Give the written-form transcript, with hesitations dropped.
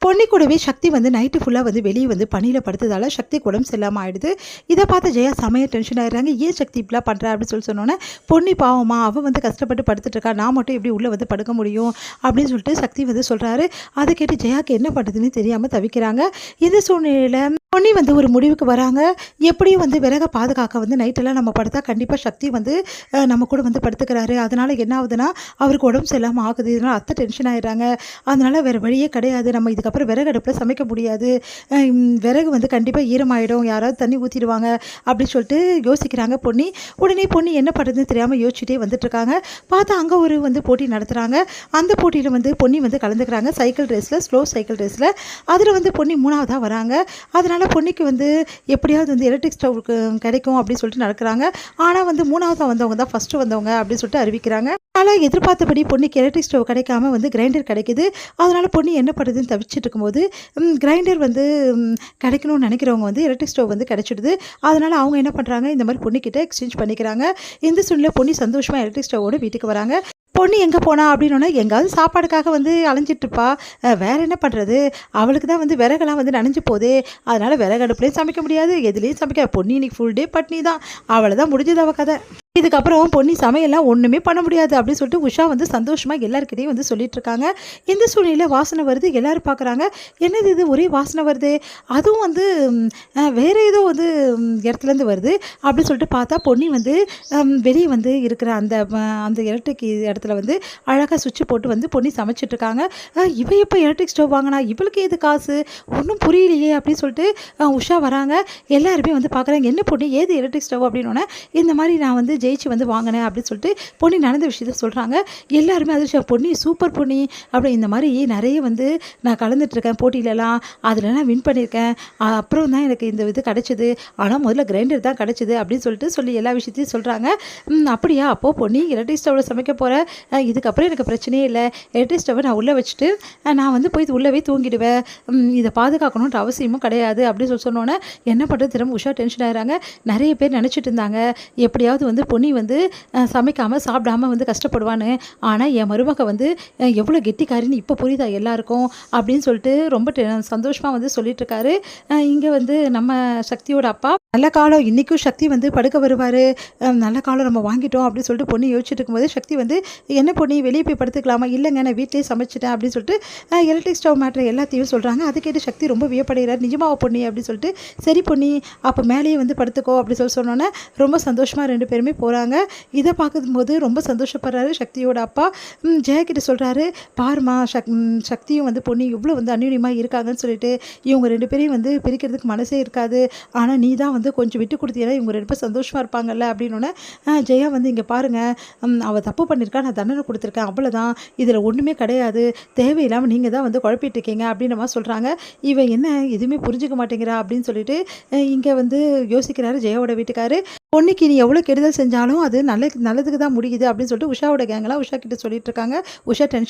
பொன்னி கூடவே சக்தி வந்து நைட்டு ஃபுல்லாக வந்து வெளியே வந்து பனியில் படுத்ததால் சக்திக்கு உடம்பு சரியில்லாமல் ஆயிடுது. இதை பார்த்து ஜெயா செமையாக டென்ஷன் ஆகிடுறாங்க. ஏன் சக்தி இப்படிலாம் பண்ணுறா அப்படின்னு சொன்னோன்னே, பொன்னி பாவமா அவள் வந்து கஷ்டப்பட்டு படுத்துட்டு இருக்கா, நான் மட்டும் எப்படி உள்ளே வந்து படுக்க முடியும் அப்படின்னு சொல்லிட்டு சக்தி வந்து சொல்கிறாரு. அதை கேட்டு ஜெயாவுக்கு என்ன பண்ணுறதுன்னு தெரியாமல் தவிக்கிறாங்க. இந்த சூழ்நிலையில் பொன்னி வந்து ஒரு முடிவுக்கு வராங்க. எப்படியும் வந்து விறகை பாதுகாக்க வந்து நைட்டெல்லாம் நம்ம படுத்தா கண்டிப்பாக சக்தி வந்து நம்ம கூட வந்து படுத்துக்கிறாரு. அதனால் என்ன ஆகுதுன்னா அவருக்கு உடம்பு சரியில்லாமல் ஆகுது. இதனால் அத்தை டென்ஷன் ஆகிடுறாங்க. அதனால் வேறு வழியே கிடையாது, நம்ம இதுக்கப்புறம் விறகு அடுப்பில் சமைக்க முடியாது, விறகு வந்து கண்டிப்பாக ஈரமாயிடும், யாராவது தண்ணி ஊற்றிடுவாங்க அப்படின்னு சொல்லிட்டு யோசிக்கிறாங்க பொன்னி. உடனே பொன்னி என்ன பண்ணுறதுன்னு தெரியாமல் யோசிச்சுட்டே வந்துட்டுருக்காங்க. பார்த்தா அங்கே ஒரு வந்து போட்டி நடத்துகிறாங்க. அந்த போட்டியில் வந்து பொன்னி வந்து கலந்துக்கிறாங்க. சைக்கிள் ரேஸில், ஸ்லோ சைக்கிள் ரேஸில். அதில் வந்து பொன்னி 3ஆவதாக வராங்க. அதனால் பொன்னிக்கு வந்து எப்படியாவது வந்து எலக்ட்ரிக் ஸ்டவ் கிடைக்கும் அப்படின்னு சொல்லிட்டு நடக்கிறாங்க. ஆனால் வந்து 3ஆவதாக வந்தவங்க தான் ஃபஸ்ட்டு வந்தவங்க அப்படின்னு சொல்லிட்டு அறிவிக்கிறாங்க. அதனால் எதிர்பார்த்தபடி பொன்னிக்கு எலக்ட்ரிக் ஸ்டவ் கிடைக்காம வந்து கிரைண்டர் கிடைக்குது. அதனால் பொன்னி என்ன பண்ணுறதுன்னு தவிச்சிட்டு இருக்கும்போது கிரைண்டர் வந்து கிடைக்கணும்னு நினைக்கிறவங்க வந்து எலக்ட்ரிக் ஸ்டவ் வந்து கிடைச்சிடுது. அதனால் அவங்க என்ன பண்ணுறாங்க, இந்த மாதிரி பொன்னிக்கிட்ட எக்ஸ்சேஞ்ச் பண்ணிக்கிறாங்க. இந்த சூழ்நிலை பொன்னி சந்தோஷமாக எலக்ட்ரிக் ஸ்டவோடு வீட்டுக்கு வராங்க. பொண்ணு எங்கே போனா அப்படின்னோன்னா, எங்காவது சாப்பாடுக்காக வந்து அலைஞ்சிட்ருப்பா, வேறு என்ன பண்ணுறது, அவளுக்கு தான் வந்து விறகெல்லாம் வந்து நனைஞ்சு போதே, அதனால் விறகு அடுப்புலையும் சமைக்க முடியாது, எதுலேயும் சமைக்க. பொன்னி இன்னைக்கு ஃபுல் டே பட்னி தான், அவளை தான் முடிஞ்சது அவள் கதை. இதுக்கப்புறம் பொன்னி சமையல்லாம் ஒன்றுமே பண்ண முடியாது அப்படின்னு சொல்லிட்டு உஷா வந்து சந்தோஷமாக எல்லாருக்கிட்டையும் வந்து சொல்லிட்டு இருக்காங்க. இந்த சூழ்நிலையில் வாசனை வருது. எல்லோரும் பார்க்குறாங்க, என்னது இது ஒரே வாசனை வருது, அதுவும் வந்து வேறு ஏதோ வந்து இடத்துலேருந்து வருது அப்படின்னு சொல்லிட்டு பார்த்தா பொன்னி வந்து வெளியே வந்து இருக்கிற அந்த எலக்ட்ரிக் இடத்துல வந்து அழகாக சுவிட்ச் போட்டு வந்து பொன்னி சமைச்சிட்ருக்காங்க. இவ எப்போ எலக்ட்ரிக் ஸ்டவ் வாங்கினா, இவளுக்கு எது காசு, ஒன்றும் புரியலையே அப்படின்னு சொல்லிட்டு உஷா வராங்க. எல்லாருமே வந்து பார்க்குறாங்க, என்ன பொண்ணு ஏது எலக்ட்ரிக் ஸ்டவ் அப்படின்னோடனே, இந்த மாதிரி நான் வந்து ஜெயிச்சு வந்து வாங்கினேன் அப்படின்னு சொல்லிட்டு பொன்னி நடந்த விஷயத்த சொல்கிறாங்க. எல்லாருமே அதிர்ஷ்டம், பொன்னி சூப்பர் பொன்னி அப்படி இந்த மாதிரி நிறைய வந்து நான் கலந்துட்டுருக்கேன் போட்டியிலலாம், அதிலலாம் வின் பண்ணியிருக்கேன், அப்புறம் தான் எனக்கு இந்த இது கிடச்சிது, ஆனால் முதல்ல கிரைண்டர் தான் கிடச்சிது அப்படின்னு சொல்லி எல்லா விஷயத்தையும் சொல்கிறாங்க. அப்படியா, அப்போது பொன்னி எலக்ட்ரிக் ஸ்டவ்வில் சமைக்க போகிறேன், இதுக்கப்புறம் எனக்கு பிரச்சனையே இல்லை, எலக்ட்ரிக் ஸ்டவ்வை நான் உள்ளே வச்சுட்டு நான் வந்து போய் உள்ளவே தூங்கிடுவேன், இதை பாதுகாக்கணுன்ற அவசியமும் கிடையாது அப்படின்னு சொன்னோன்னே என்ன பண்ணுறது திரும்ப உஷா டென்ஷன் ஆகிறாங்க. நிறைய பேர் நினச்சிட்டு இருந்தாங்க எப்படியாவது வந்து பொன்னி வந்து சமைக்காமல் சாப்பிடாமல் வந்து கஷ்டப்படுவான்னு, ஆனால் என் மருமக வந்து எவ்வளோ கெட்டிக்காரின்னு இப்போ புரியுதா எல்லாருக்கும் அப்படின்னு சொல்லிட்டு ரொம்ப சந்தோஷமாக வந்து சொல்லிட்டுருக்காரு. இங்கே வந்து நம்ம சக்தியோட அப்பா, நல்ல காலம் இன்றைக்கும் சக்தி வந்து படுக்க வருவார், நல்ல காலம் நம்ம வாங்கிட்டோம் அப்படின்னு சொல்லிட்டு பொண்ணு யோசிச்சுட்டு இருக்கும்போது சக்தி வந்து, என்ன பொண்ணு வெளியே போய் படுத்துக்கலாமா, இல்லைங்க நான் வீட்டிலேயே சமைச்சிட்டேன் அப்படின்னு சொல்லிட்டு எலக்ட்ரிக் ஸ்டவ் மேட்ரு எல்லாத்தையும் சொல்கிறாங்க. அதை கேட்டு சக்தி ரொம்ப வியப்படைகிறார். நிஜமாவா பொண்ணு அப்படின்னு சொல்லிட்டு, சரி பொண்ணி அப்போ மேலேயே வந்து படுத்துக்கோ அப்படின்னு சொன்னோன்னே ரொம்ப சந்தோஷமாக 2 பேருமே போகிறாங்க. இதை பார்க்கும்போது ரொம்ப சந்தோஷப்படுறாரு சக்தியோட அப்பா. ஜெயக்கிட்ட சொல்கிறாரு, பாருமா சக்தியும் வந்து பொண்ணு இவ்வளோ வந்து அந்யூன்யமாக இருக்காங்கன்னு சொல்லிட்டு, இவங்க 2 பேரையும் வந்து பிரிக்கிறதுக்கு மனசே இருக்காது, ஆனால் நீ தான் வந்து கொஞ்சம் விட்டு கொடுத்தீங்கன்னா இவங்க 2 பேரும் சந்தோஷமாக இருப்பாங்கல்ல அப்படின்னோடனே, ஜெயா வந்து இங்கே பாருங்கள், அவள் தப்பு பண்ணியிருக்கா, நான் தண்டனை கொடுத்துருக்கேன், அவ்வளோதான், இதில் ஒன்றுமே கிடையாது, தேவையில்லாமல் நீங்கள் தான் வந்து குழப்பிட்டு இருக்கீங்க அப்படின்ற மாதிரி சொல்கிறாங்க. இவன் என்ன எதுவுமே புரிஞ்சுக்க மாட்டேங்கிறா அப்படின்னு சொல்லிட்டு இங்கே வந்து யோசிக்கிறாரு ஜெயாவோட வீட்டுக்காரு. பொண்ணுக்கு நீ எவ்வளோ கெடுதல் செஞ்சாலும் அது நல்லதுக்கு தான் முடியுது அப்படின்னு சொல்லிட்டு உஷாவோட கேங்கெல்லாம் உஷா கிட்ட சொல்லிட்டு இருக்காங்க. உஷா டென்ஷன்